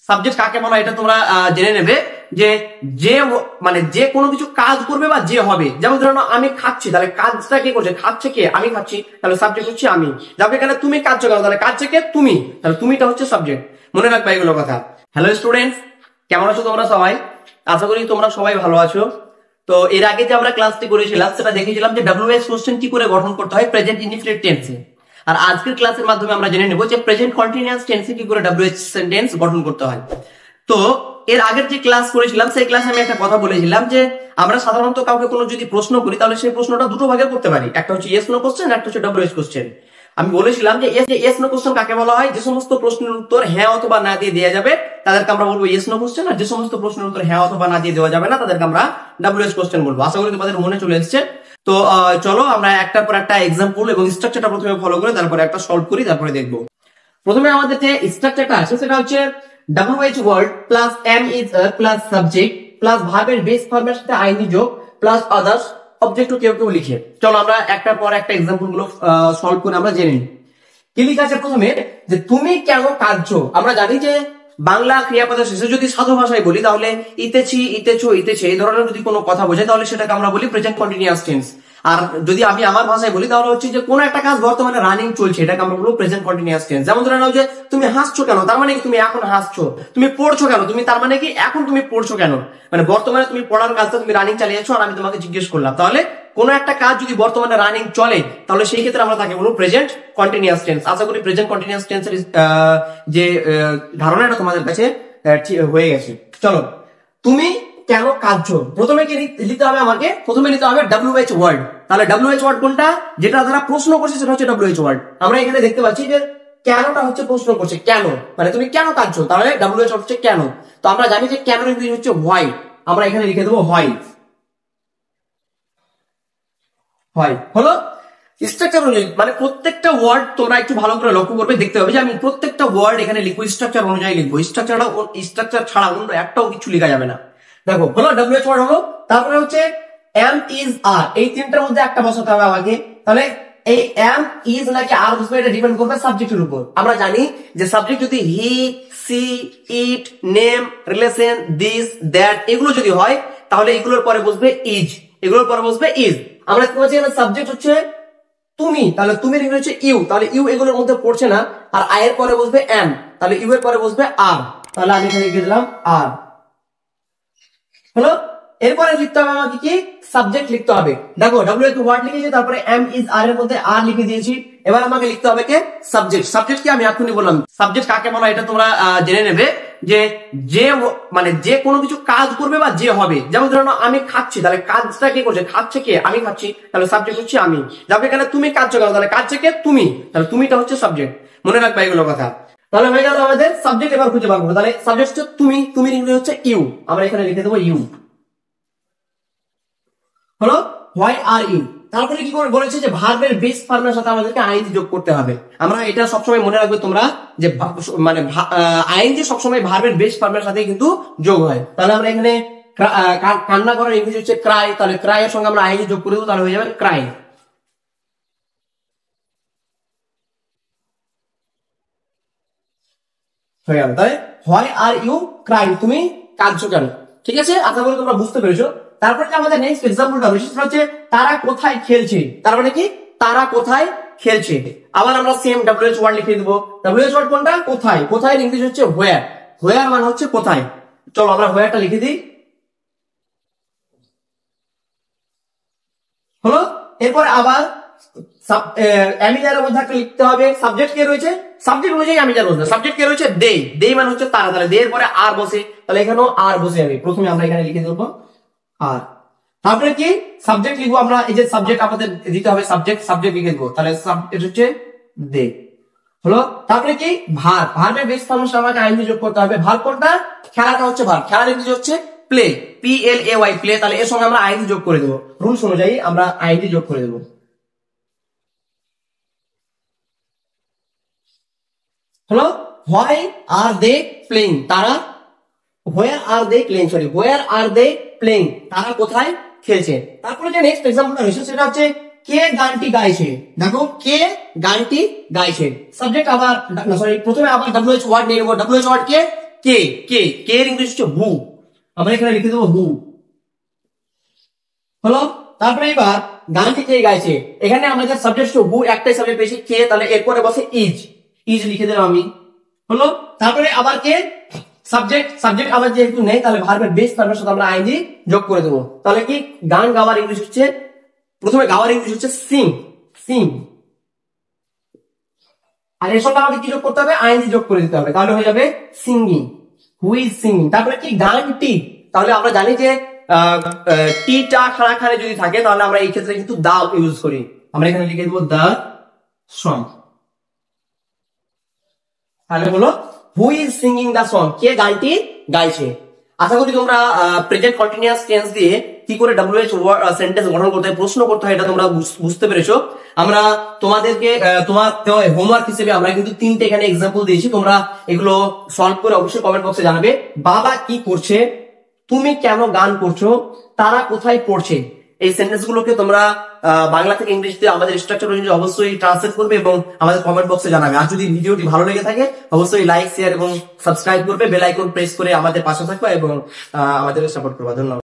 Subject কাকে বলা এটা তোমরা জেনে নেবে যে যে মানে যে কোনো কিছু কাজ করবে বা যে হবে। যেমন ধরো আমি খাচ্ছি, তাহলে কাজটা কে করছে? খাচ্ছে কে? আমি খাচ্ছি, তাহলে সাবজেক্ট হচ্ছে আমি। যাবে এখানে তুমি কাজ করো, তাহলে কাজছে কে? তুমি, তাহলে তুমিটা হচ্ছে সাবজেক্ট। মনে রাখবে এগুলো কথা। হ্যালো স্টুডেন্টস, কেমন আছো তোমরা সবাই? আশা করি তোমরা সবাই ভালো আছো। তো এর আগে যে আমরা ক্লাসটি করেছিলাম সেটা দেখেছিলাম যে ডব্লিউএইচ কোশ্চেন কি করে গঠন করতে হয় প্রেজেন্ট ইনডিফিনিট টেন্সে। আর আজকের ক্লাসের মাধ্যমে আমরা জেনে নেব যে প্রেজেন্ট কন্টিনিউয়াস টেন্সে কি করে ডব্লিউএইচ সেন্টেন্স গঠন করতে হয়। তো এর আগের যে ক্লাস করেছিলাম সেই ক্লাসে আমি একটা কথা বলেছিলাম যে আমরা সাধারণত কাউকে কোনো যদি প্রশ্ন করি তাহলে সেই প্রশ্নটা দুটো ভাগে করতে পারি, একটা হচ্ছে ইয়েস নো কোশ্চেন, একটা হচ্ছে ডব্লিউএইচ কোশ্চেন। আমি বলেছিলাম যে ইয়েস নো কোশ্চেন কাকে বলা হয়? যে সমস্ত প্রশ্নের উত্তর হ্যাঁ অথবা না দিয়ে দেওয়া যাবে তাদেরকে আমরা বলবো ইয়েস নো কোশ্চেন, আর যে সমস্ত প্রশ্নের উত্তর হ্যাঁ অথবা না দিয়ে দেওয়া যাবে না তাদেরকে আমরা ডব্লিউএইচ কোশ্চেন বলবো। আশা করি তোমাদের মনে চলে এসেছে। তো চলো আমরা একটার পর একটা এক্সাম্পল এবং স্ট্রাকচারটা প্রথমে ফলো করে তারপরে একটা সলভ করি, তারপরে দেখবো। প্রথমে আমাদের যে স্ট্রাকচারটা আছে সেটা হচ্ছে WH word plus am is plus subject plus ভার্বের বেস ফর্মের সাথে আইনি যোগ প্লাস আদার্স অবজেক্ট কেউ কেউ লিখে। চলো আমরা একটার পর একটা এক্সাম্পল গুলো সলভ করে আমরা জেনে নিই। কি লিখা আছে প্রথমে? যে তুমি কেন কাঁদছো। আমরা জানি যে বাংলা ক্রিয়াপদের শেষে যদি সাধু ভাষায় বলি তাহলে ইতেছি, ইতেছো, ইতেছে এই ধরনের যদি কোনো কথা বোঝায় তাহলে সেটাকে আমরা বলি প্রেজেন্ট কন্টিনিউয়াস টেন্স। আর যদি আমি আমার ভাষায় বলি তাহলে হচ্ছে যে কোনো একটা কাজ বর্তমানে রানিং চলছে, এটাকে আমরা বলবো প্রেজেন্ট কন্টিনিউয়াস টেন্স। যেমন ধরে নাও যে তুমি হাসছো কেন, তার মানে কি তুমি এখন হাসছো। তুমি পড়ছো কেন, তুমি তার মানে কি এখন তুমি পড়ছো কেন। মানে বর্তমানে তুমি পড়ার কাজটা তুমি রানিং চালিয়ে যাচ্ছ আর আমি তোমাকে জিজ্ঞেস করলাম। তাহলে কোন একটা কাজ যদি বর্তমানে রানিং চলে তাহলে সেই ক্ষেত্রে আমরা তাকে বলবো প্রেজেন্ট কন্টিনিউয়াস টেন্স। আশা করি প্রেজেন্ট কন্টিনিউয়াস টেন্সের যে ধারণাটা তোমাদের কাছে হয়ে গেছে। চলো, তুমি কেন কাঁদছো। প্রথমে কি লিখতে হবে আমাকে? প্রথমে নিতে হবে WH ওয়ার্ড। তাহলে WH ওয়ার্ড কোনটা? যেটা দ্বারা প্রশ্ন করছে সেটা হচ্ছে WH ওয়ার্ড। আমরা এখানে দেখতে পাচ্ছি যে কেনটা হচ্ছে প্রশ্ন করছে, কেন মানে তুমি কেন কাঁদছো, তাহলে WH হচ্ছে কেন। তো আমরা জানি যে কেন ইংরেজি হচ্ছে হোয়াই, আমরা এখানে লিখে দেবো হোয়াই। হয় হলো স্ট্রাকচার অনুযায়ী, মানে প্রত্যেকটা ওয়ার্ড তোমরা একটু ভালো করে লক্ষ্য করবে, দেখতে হবে যে আমি প্রত্যেকটা ওয়ার্ড এখানে লিখবো স্ট্রাকচার অনুযায়ী লিখবো। স্ট্রাকচার ছাড়া অন্য একটাও কিছু লেখা যাবে না। দেখো হলো WH ওয়ার্ড হলো, তারপরে হচ্ছে এম ইজ আর, এই তিনটার মধ্যে একটা বসাতে হবে আমাকে। তাহলে এই এম ইজ নাকি আর বসবে এটা ডিপেন্ড করবে সাবজেক্টের উপর। আমরা জানি যে সাবজেক্ট যদি he, she, it, name, relation, this, that এগুলো যদি হয় তাহলে এগুলোর পরে বসবে ইজ, এগুলোর পরে বসবে ইজ। আমরা দেখতে পাচ্ছি এখানে সাবজেক্ট হচ্ছে তুমি, তাহলে তুমি হচ্ছে ইউ, তাহলে ইউ এগুলোর মধ্যে পড়ছে না। আর আই এর পরে বসবে এম, তাহলে ইউ এর পরে বসবে আর, তাহলে আমি এখানে লিখে দিলাম আর। হলো, এরপরে লিখতে হবে আমাকে কি? সাবজেক্ট লিখতে হবে। দেখো WH ওয়ার্ড লিখেছি, তারপরে এম ইজ আর এর মধ্যে আর লিখে দিয়েছি। এবার আমাকে লিখতে হবে কে? সাবজেক্ট। সাবজেক্ট কি আমি এখনই বললাম, সাবজেক্ট কাকে বলা এটা তোমরা জেনে নেবে যে যে মানে যে কোনো কিছু কাজ করবে বা যে হবে। যেমন ধরো আমি খাচ্ছি, তাহলে কাজটা কে করছে? খাচ্ছে কে? আমি খাচ্ছি, তাহলে সাবজেক্ট হচ্ছে আমি। যাবে এখানে তুমি কাজ করো, তাহলে কাজছে কে? তুমি, তাহলে তুমিটা হচ্ছে সাবজেক্ট। মনে রাখবে এগুলো কথা। তাহলে হয়ে গেল আমাদের সাবজেক্ট। এবার খুঁজে পাবো, তাহলে সাবজেক্ট হচ্ছে তুমি, তুমি ইংরেজি হচ্ছে ইউ, আমরা এখানে লিখে দেবো ইউ। হলো হোয়াই আর ইউ। তারপরে কি করে বলেছে যে ভার্বের বেস ফর্মের সাথে আমাদেরকে আইএনজি যোগ করতে হবে। আমরা এটা সবসময় মনে রাখবে তোমরা যে মানে আইএনজি সবসময় ভার্বের বেস ফর্মের সাথে কিন্তু যোগ হয়। তাহলে আমরা এখানে কান্না করার ইংরেজি হচ্ছে ক্রাই, তাহলে ক্রাই এর সঙ্গে আমরা আইএনজি যোগ করে দেবো, তাহলে হয়ে যাবে ক্রাই। হয়ে গেল। তাহলে হোয়াই আর ইউ ক্রাই, তুমি কাঁদছো কেন। ঠিক আছে, আশা করি তোমরা বুঝতে পেরেছো। তারপরে যে আমাদের নেক্সট এক্সাম্পলটা হবে সেটা হচ্ছে তারা কোথায় খেলছে। তার মানে কি? তারা কোথায় খেলছে। আবার আমরা সেম WH ওয়ার্ড লিখে দেবো। WH ওয়ার্ড কোনটা? কোথায়। কোথায় ইংলিশ হচ্ছে হোয়ার, হোয়ার মানে হচ্ছে কোথায়। চলো আমরা হোয়ারটা লিখে দিই। হলো, এরপর আবার অ্যামিজারের মধ্যে একটা লিখতে হবে। সাবজেক্ট কে রয়েছে? সাবজেক্ট অনুযায়ী অ্যামিজার বসবে। সাবজেক্ট কে রয়েছে? দে, দে মানে হচ্ছে তারা, তাহলে দে এর পরে আর বসে, তাহলে এখানেও আর বসে যাবে। প্রথমে আমরা এখানে লিখে দেবো আর, তারপরে কি সাবজেক্ট লিখবো আমরা। এই যে সাবজেক্ট আমাদের দিতে হবে, সাবজেক্ট, সাবজেক্ট লিখে দেবো, তাহলে এটা হচ্ছে দে। হলো, তারপরে কি ভার্ব, ভার্বের বেস ফর্মের সাথে আমাকে আইএনজি যোগ করতে হবে। ভার্ব কোনটা? খেলাটা হচ্ছে ভার্ব, খেলার ইংরেজি হচ্ছে প্লে, PLAY প্লে, তাহলে এর সঙ্গে আমরা আইএনজি যোগ করে দেবো। রুলস অনুযায়ী আমরা আইএনজি যোগ করে দেবো। হলো, হোয়াই আর দে প্লেইং, তারা where are they playing, sorry where are they playing, তারা কোথায় খেলছে। তারপরে যে নেক্সট এক্সাম্পলটা রয়েছে সেটা হচ্ছে কে গানটি গাইছে। দেখো কে গানটি গাইছে, সাবজেক্ট আবার সরি প্রথমে আবার WH ওয়ার্ড নিয়ে নেবো। WH ওয়ার্ড কে? কে কে কে এর ইংলিশ হচ্ছে হু, আমরা এখানে লিখে দেবো হু। হলো, তারপরে এবার গানটি কে গাইছে, এখানে আমাদের সাবজেক্ট হু, একটাই সাবজেক্ট পেয়েছি কে, তাহলে এরপরে বসে ইজ, ইজ লিখে দিলাম আমি। হলো, তারপরে আবার কে সাবজেক্ট, সাবজেক্ট আবার যেহেতু নেই তাহলে ভার্বের বেস ভার্বের সাথে আমরা আইএনজি যোগ করে দেবো। তাহলে কি গান গাওয়ার ইংলিশ হচ্ছে, প্রথমে গাওয়ার ইংলিশ হচ্ছে সিং, সিং। আর এর সঙ্গে আমাকে কি যোগ করতে হবে, আইএনজি যোগ করে দিতে হবে, তাহলে হয়ে যাবে সিঙ্গিং, হু ইজ সিঙ্গিং। তারপরে কি গানটি, তাহলে আমরা জানি যে টিটা খাড়াখাড়ি যদি থাকে তাহলে আমরা এই ক্ষেত্রে কিন্তু দা ইউজ করি, আমরা এখানে লিখে দেবো দা সং। তাহলে হলো who is singing the song, কে গানটি গাইছে। আশা করি তোমরা প্রেজেন্ট কন্টিনিউয়াস টেন্স দিয়ে কি করে WH সেন্টেন্স গঠন করতে হয়, প্রশ্ন করতে হয়, এটা তোমরা বুঝতে পেরেছো। আমরা তোমাদেরকে তোমার হোমওয়ার্ক হিসেবে আমরা কিন্তু 3টে এখানে এক্সাম্পল দিয়েছি, তোমরা এগুলো সলভ করে অবশ্যই কমেন্ট বক্সে জানাবে। বাবা কি করছে, তুমি কেন গান করছো, তারা কোথায় পড়ছে, এই সেন্টেন্স গুলোকে তোমরা বাংলা থেকে ইংরেজিতে আমাদের স্ট্রাকচার অনুযায়ী অবশ্যই ট্রান্সলেট করবে এবং আমাদের কমেন্ট বক্সে জানাবে। আর যদি ভিডিওটি ভালো লেগে থাকে অবশ্যই লাইক, শেয়ার এবং সাবস্ক্রাইব করবে, বেল আইকন প্রেস করে আমাদের পাশে থাকবে এবং আমাদের সাপোর্ট করবে। ধন্যবাদ।